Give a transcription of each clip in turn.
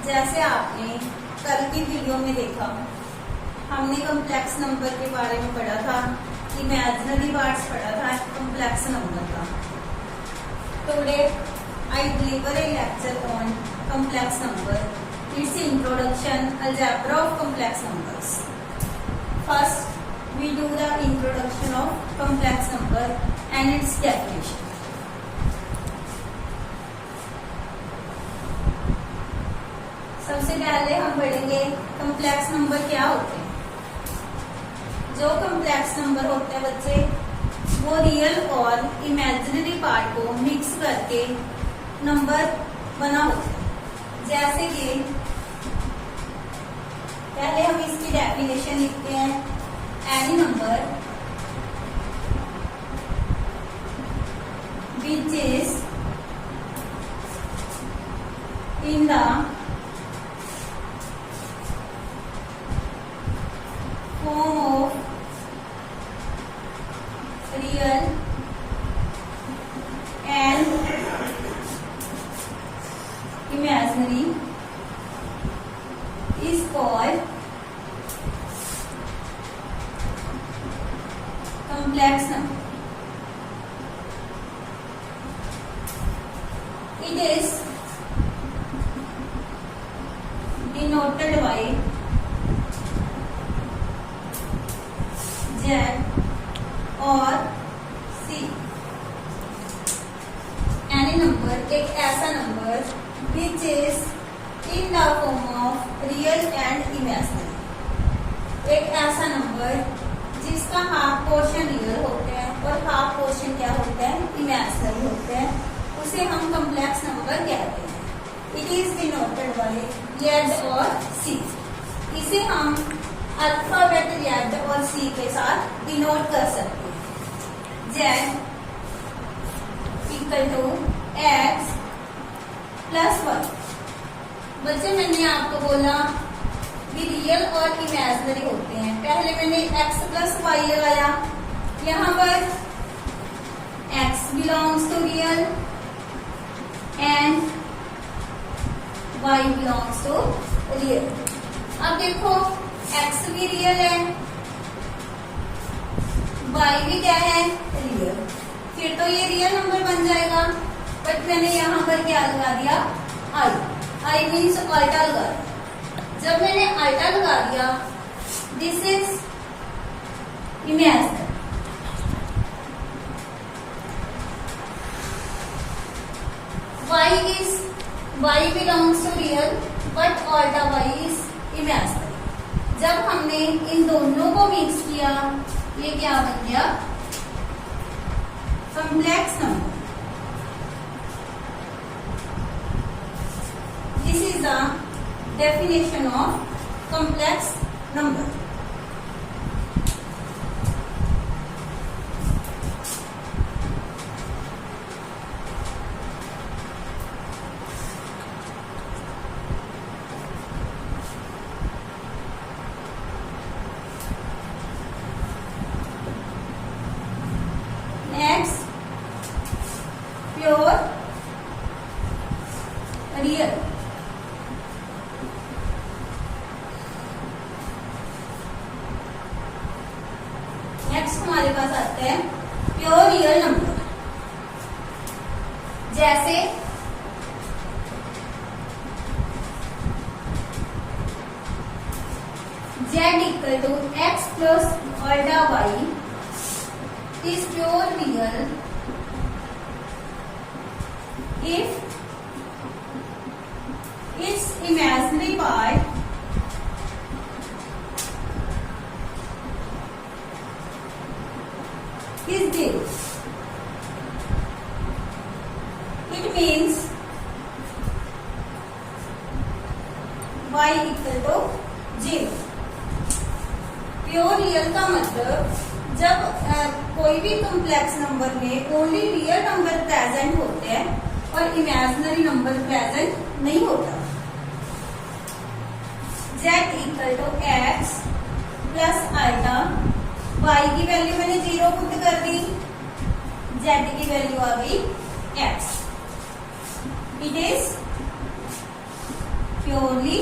जैसे आपने कल की वीडियो में देखा, हमने कॉम्प्लेक्स नंबर के बारे में पढ़ा था, इमेजिनरी पार्ट्स पढ़ा था कॉम्प्लेक्स नंबर का। Today I deliver A lecture on complex number, it's introduction, algebra of complex numbers. First we do the introduction of complex number and its definition. सबसे पहले हम पढ़ेंगे कॉम्प्लेक्स नंबर क्या होते हैं। जो कॉम्प्लेक्स नंबर होते हैं बच्चे, वो रियल और इमेजिनरी पार्ट को मिक्स करके नंबर बना होता है। जैसे कि पहले हम इसकी डेफिनेशन लिखते हैं। Any number which is in the form of real and imaginary is called complex number. It is denoted by Z और C. Any number, एक ऐसा number which is in the form of real and imaginary. एक ऐसा number जिसका half portion real होते हैं और half portion क्या होता है, इमेजिनरी होते हैं, उसे हम कॉम्प्लेक्स नंबर कहते हैं। It is denoted by Z और C। इसे हम अल्फाबेट Z और C के साथ डिनोट कर सकते हैं। Z equal to X plus 1। बच्चे मैंने आपको बोला भी रियल और इमेजिनरी होते हैं। पहले मैंने x प्लस वाई लगाया, यहाँ पर x belongs to real and y belongs to real. अब देखो x भी रियल है, y भी क्या है, रियल, फिर तो ये रियल नंबर बन जाएगा। बट मैंने यहाँ पर क्या लगा दिया, i मीन्स अल्टा लगा दिया। जब मैंने अल्टा लगा दिया, this is imaginary. y belongs to real but iota y is imaginary. जब हमने इन दोनों को मिक्स किया, ये क्या बन गया, complex number. This is the definition of complex number. Next, pure real. हमारे पास आते हैं प्योर रियल नंबर। जैसे Z equal to x plus iota y is pure real if it's imaginary part is this. It means y equal to 0. Pure real का मतलब जब कोई भी कॉम्प्लेक्स नंबर में ओनली रियल नंबर प्रेजेंट होते हैं और इमेजिनरी नंबर प्रेजेंट नहीं होता। Z equal to x plus iota, y की वैल्यू मैंने 0 पुट कर दी, z की वैल्यू आ गई x। It is purely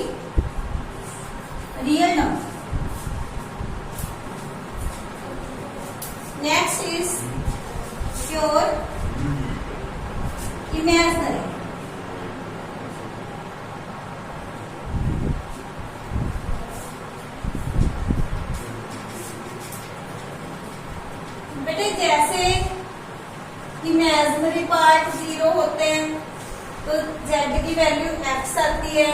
real number. Next is pure imaginary. बेटे जैसे इमेजिनरी पार्ट 0 होते हैं तो z की वैल्यू x आती है.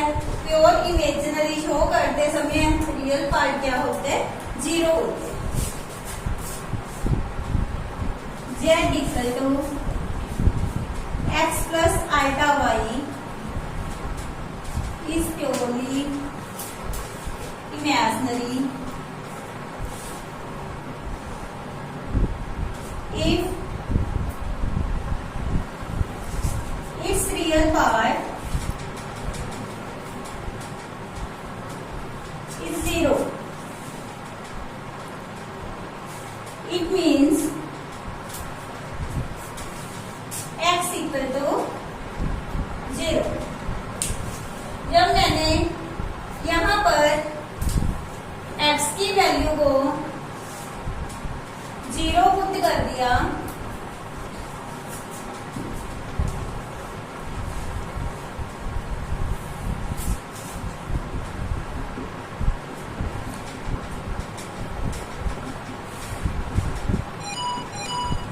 प्योर इमेजिनरी शो करते समय रियल पार्ट क्या होते हैं? 0 होते हैं. z equal to x plus iota y is purely imaginary if its real part is 0. It means x equal to 0. जब मैंने यहाँ पर x की वैल्यू को 0 पुट कर दिया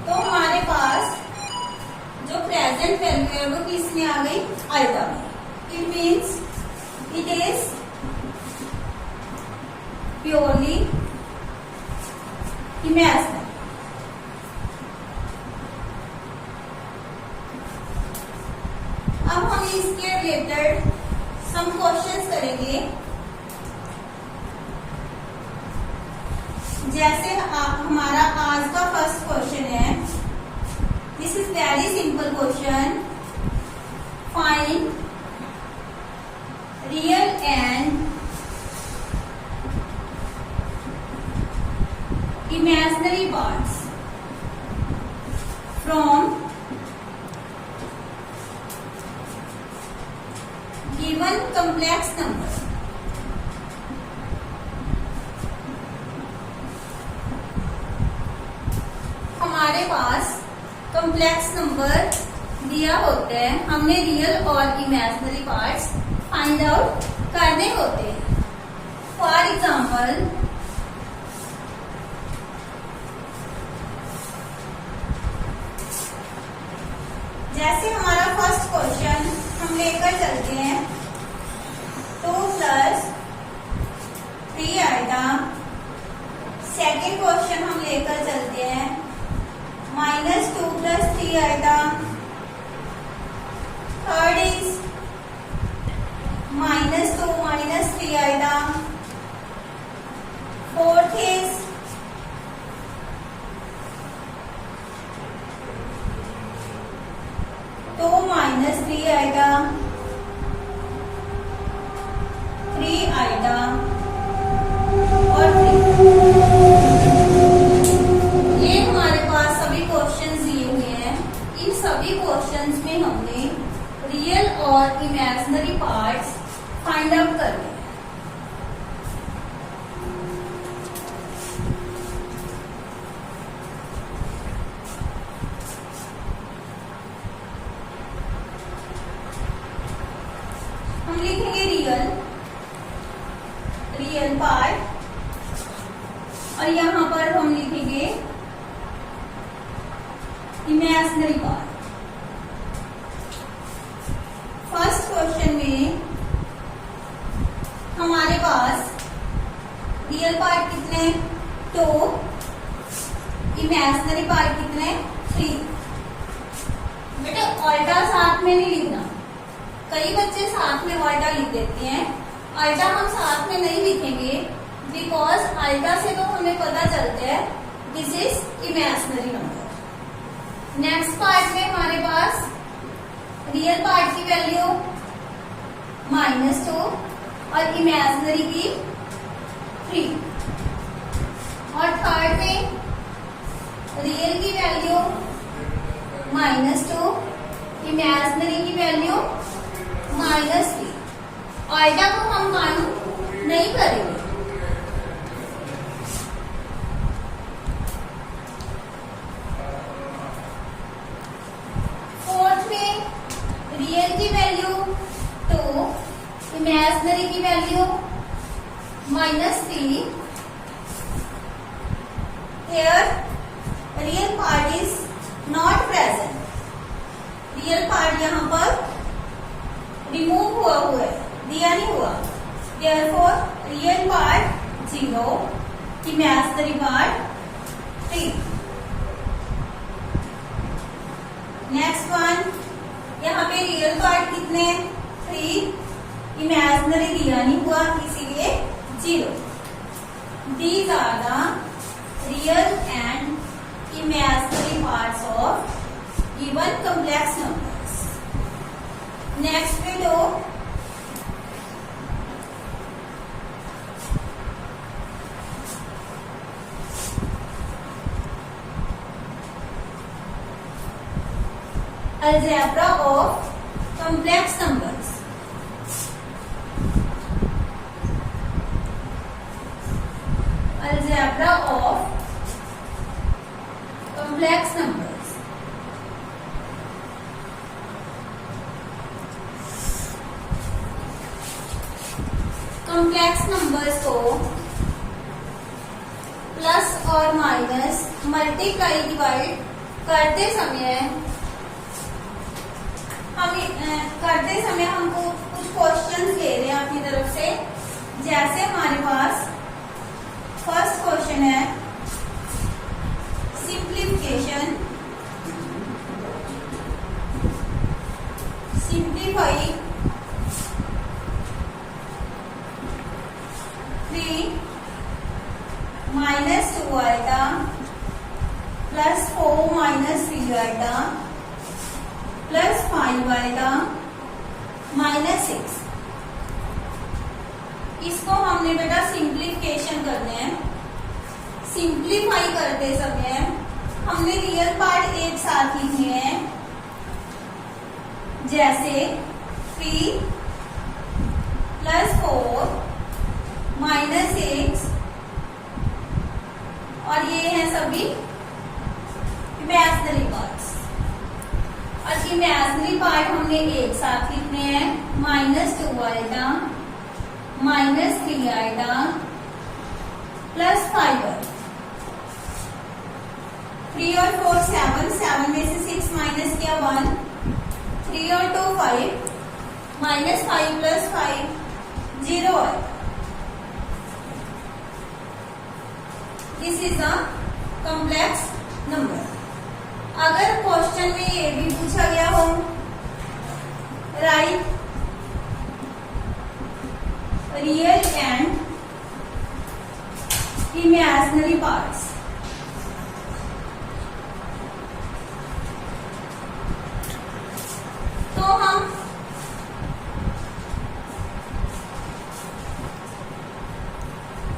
तो हमारे पास जो प्रेजेंट वैल्यू है वो किसमें आ गई? आइटा में. It means it is purely imaginary. अब हम इसके रिलेटेड सम क्वेश्चंस करेंगे. जैसे हमारा आज का फर्स्ट क्वेश्चन है. This is very simple question. Find real and imaginary parts from given complex number. हमारे पास कॉम्प्लेक्स नंबर दिया होता है. हमने रियल और इमेजिनरी पार्ट्स फाइंड आउट करने होते हैं. फॉर एग्जाम्पल जैसे हमारा फर्स्ट क्वेश्चन हम लेकर चलते हैं 2 प्लस 3 आइटा. सेकेंड क्वेश्चन हम लेकर चलते हैं -2 plus 3 iota. Third is -2 minus 3 iota. Fourth is तो -3 आइटा 3 आइटा और 3. ये हमारे पास सभी क्वेश्चंस दिए हुए हैं. इन सभी क्वेश्चंस में हमने रियल और इमेजिनरी पार्ट्स फाइंड आउट करने हैं. हम लिखेंगे रियल पार्ट और यहाँ पर हम लिखेंगे इमेजिनरी पार्ट. फर्स्ट क्वेश्चन में हमारे पास रियल पार्ट कितने? 2. इमेजिनरी पार्ट कितने? 3. बेटा ऑल्टा साथ में नहीं लिखना. कई बच्चे साथ में ऑल्टा लिख देते हैं. अल्टा हम साथ में नहीं लिखेंगे बिकॉज अल्टा से तो हमें पता चलता है this is imaginary number. Next part में हमारे पास रियल पार्ट की वैल्यू -2 और इमेजिनरी की 3. और थर्ड में रियल की वैल्यू -2, इमेजिनरी की वैल्यू -3. आइडा को हम काउंट नहीं करेंगे। फोर्थ में रियल की वैल्यू 2, इमेजिनरी की value -3। Here real part is not present, real part यहाँ पर रिमूव हुआ है, दिया नहीं हुआ। Therefore real part 0, imaginary part 3। Next one, यहाँ पे रियल पार्ट कितने 3, इमेजिनरी दिया नहीं हुआ इसीलिए 0। These are the real and imaginary parts of given complex numbers. Next we do algebra of complex numbers. Algebra of complex numbers. Complex numbers को plus और minus multiply divide करते समय हमको कुछ क्वेश्चंस ले रहे हैं अपनी तरफ से। जैसे हमारे पास फर्स्ट क्वेश्चन है सिंप्लीफिकेशन, सिंप्लीफाई 3 -2 आएगा प्लस 4 -3 आएगा प्लस 5 आएगा -6। इसको हमने बेटा सिंप्लीफिकेशन करने हैं। सिंप्लीफाई करते समय हमने रियल पार्ट एक साथ लिखने हैं, जैसे 3 + 4 -6, और ये हैं सभी इमेजिनरी पार्ट्स। और इमेजिनरी पार्ट हमने एक साथ लिखने हैं, -2 आएगा -3 आएगा प्लस 5 आएगा। 3 और 4 7 में से 6 माइनस किया 1, 3 और 2 5 -5 + 5 0 आएगा। This is a complex number. अगर क्वेश्चन में ये भी पूछा गया हो, right real and imaginary parts, तो हम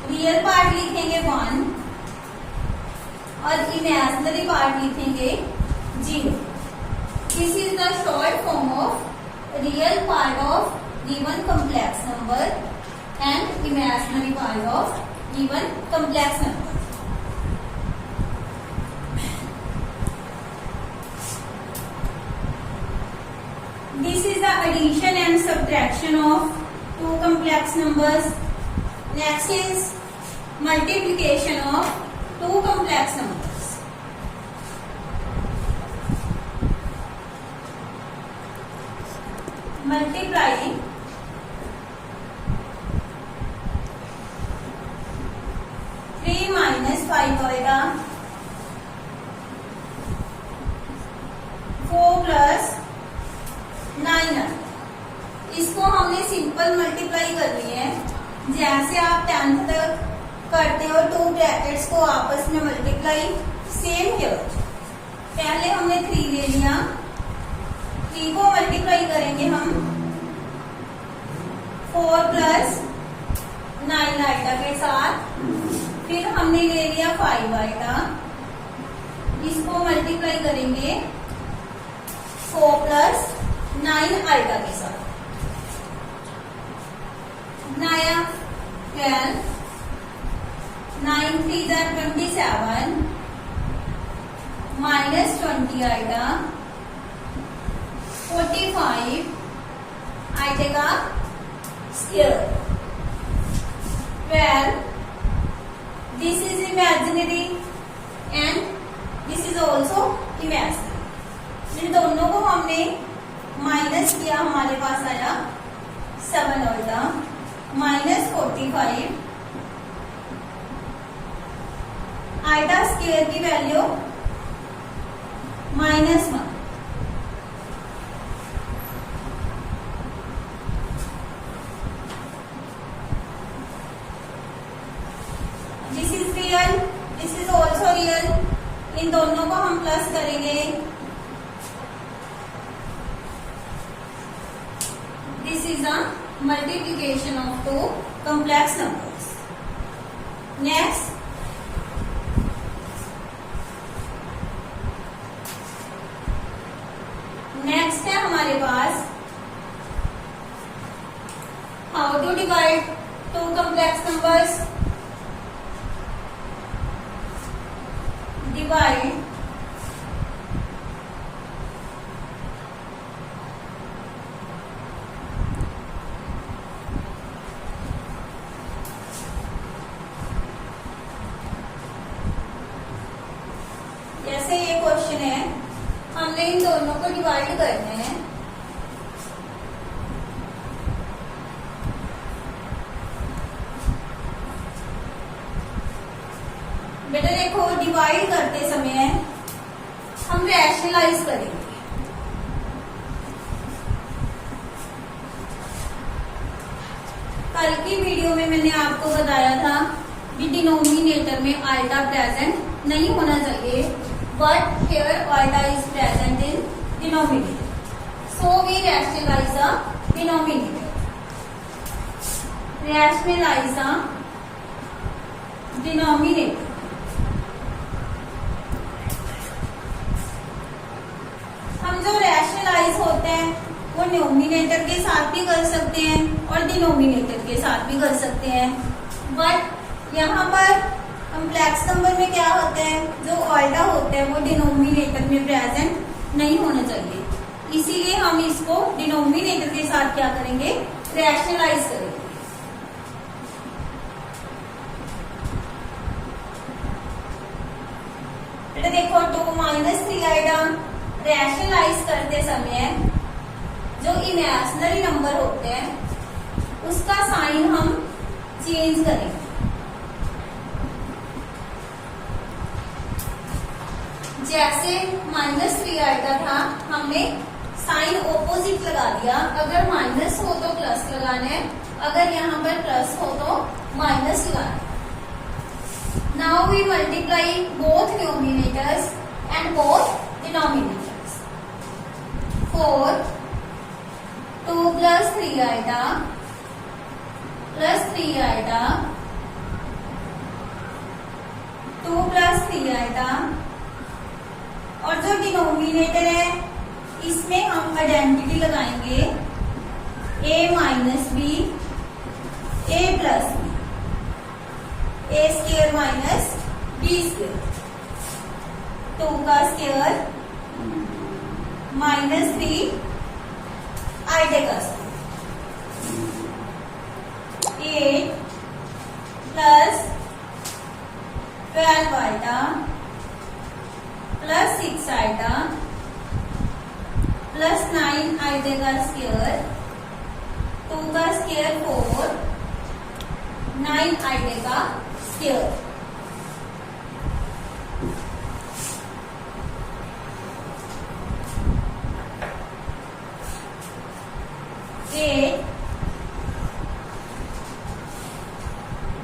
रियल पार्ट लिखेंगे 1 और इमेजिनरी पार्ट लिखेंगे 0। This is the short form of real part of given complex number and imaginary part of given complex number. This is the addition and subtraction of two complex numbers. Next is multiplication of two complex numbers. Multiply 3 - 5 होएगा, 4 + 9। इसको हमने simple multiply करनी है, जैसे आप 10th तक करते हो 2 ब्रैकेट्स को आपस में मल्टीप्लाई, सेम हियर। पहले हमने 3 ले लिया, 3 को मल्टीप्लाई करेंगे हम 4 + 9 आइटा के साथ। फिर हमने ले लिया 5 आइटा, इसको मल्टीप्लाई करेंगे 4 + 9 आइटा के साथ। 12, 9 3 are 27, minus 20 आएगा 45, आएगा square. 12, this is imaginary and this is also imaginary। इन दोनों को हमने माइनस किया, हमारे पास आया 7 आएगा minus 45, आएगा स्क्वायर की value -1। This is real, this is also real. इन दोनों को हम प्लस करेंगे। This is a multiplication of two complex numbers. Next, है हमारे पास how to divide two complex numbers. Divide जैसे ये क्वेश्चन है, हमने इन दोनों को डिवाइड करना है। बेटा देखो, डिवाइड करते समय हम रैशनलाइज करेंगे। कल की वीडियो में मैंने आपको बताया था कि डिनोमिनेटर में आल्टा प्रेजेंट नहीं होना चाहिए, but here alpha is present in denominator, so we rationalize the denominator। rationalize the denominator। हम जो rationalize होते हैं वो न्यूमिनेटर के साथ भी कर सकते हैं और डिनोमिनेटर के साथ भी कर सकते हैं, बट यहाँ पर कॉम्प्लेक्स नंबर में क्या होता है, जो ऑल्टा होता है वो डिनोमिनेटर में प्रेजेंट नहीं होना चाहिए, इसीलिए हम इसको डिनोमिनेटर के साथ क्या करेंगे, रैशनलाइज करेंगे। बेटा देखो 2 - 3 आएगा। रैशनलाइज करते समय जो इमेजिनरी नंबर होते हैं उसका साइन हम चेंज करेंगे। जैसे -3 आएगा था, हमने साइन ऑपोजिट लगा दिया। अगर माइनस हो तो प्लस लगाना है, अगर यहाँ पर प्लस हो तो माइनस लगाना है। Now we multiply both numerators and both denominators. 4 2 + 3 आएगा +3 आएगा 2 + 3 आएगा। और जो डिनोमिनेटर है इसमें हम आइडेंटिटी लगाएंगे a - b a + b, a² - b², 2 का स्क्वायर -3 आइडे का स्क्वायर, 8 + 12 आएगा +6 आएगा +9 आइडे का स्क्वायर, 2 का स्क्वायर 4, 9 आइडे का square.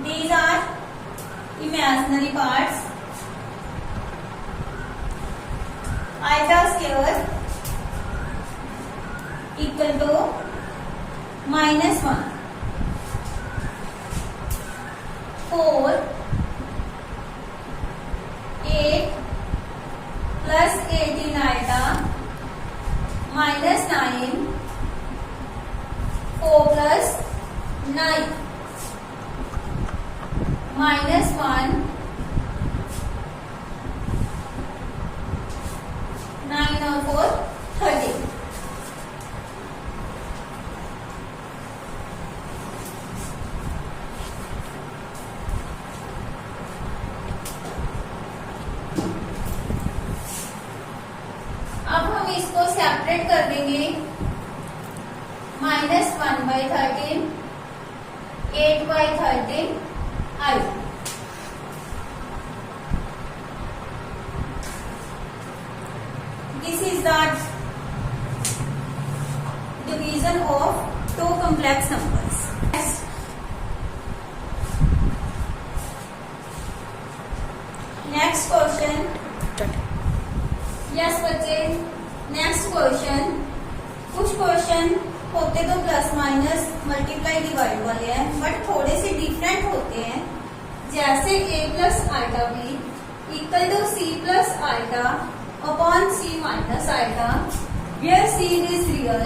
These are imaginary parts। Iota square equal to -1, 4 8 + 18 आएगा -9 4 + 9 -1 9 और 4 13। अब हम इसको सेपरेट कर देंगे। -1/13 8/13 I। This is the division of two complex numbers. Next question. Yes बच्चे, नेक्स्ट क्वेश्चन। कुछ क्वेश्चन होते तो प्लस माइनस मल्टीप्लाई डिवाइड वाले हैं, बट थोड़े से डिफरेंट होते हैं। जैसे a plus iota b equal to c plus iota upon c minus iota, where c is real,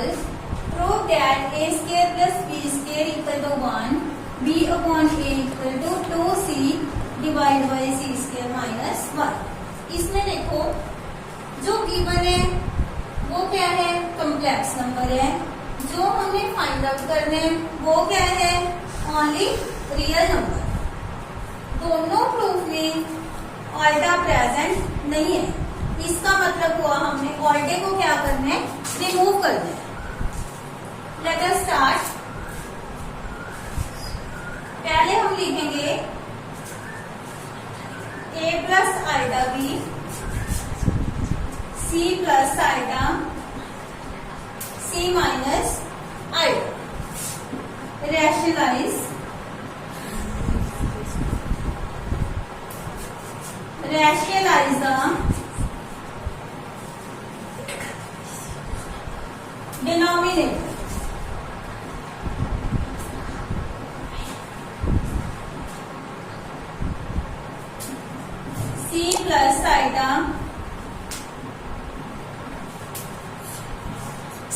prove that a square plus b square equal to 1, b upon a equal to 2c divide by c square minus 1। इसमें देखो जो given है वो क्या है, complex number है। जो हमें फाइंड आउट करने हैं वो क्या है, ओनली रियल नंबर। दोनों प्रूफ में ऑल्टा प्रेजेंट नहीं है। इसका मतलब हुआ हमने ऑल्टे को क्या करना है, रिमूव करना है। Let us start. पहले हम लिखेंगे a plus iota b c plus iota c minus iota. Rationalise the denominator. c plus iota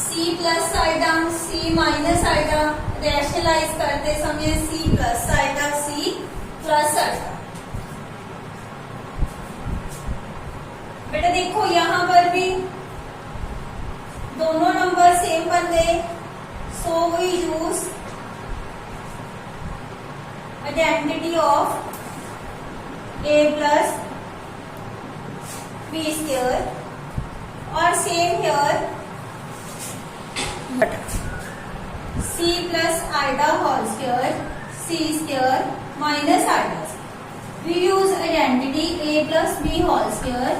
c plus iota c minus iota, rationalise करते समय c plus iota c plus iota. बेटा देखो यहाँ पर भी दोनों नंबर सेम बन गए, so we use identity of a plus b square और same here c plus iota whole square c square minus iota. We use identity a plus b whole square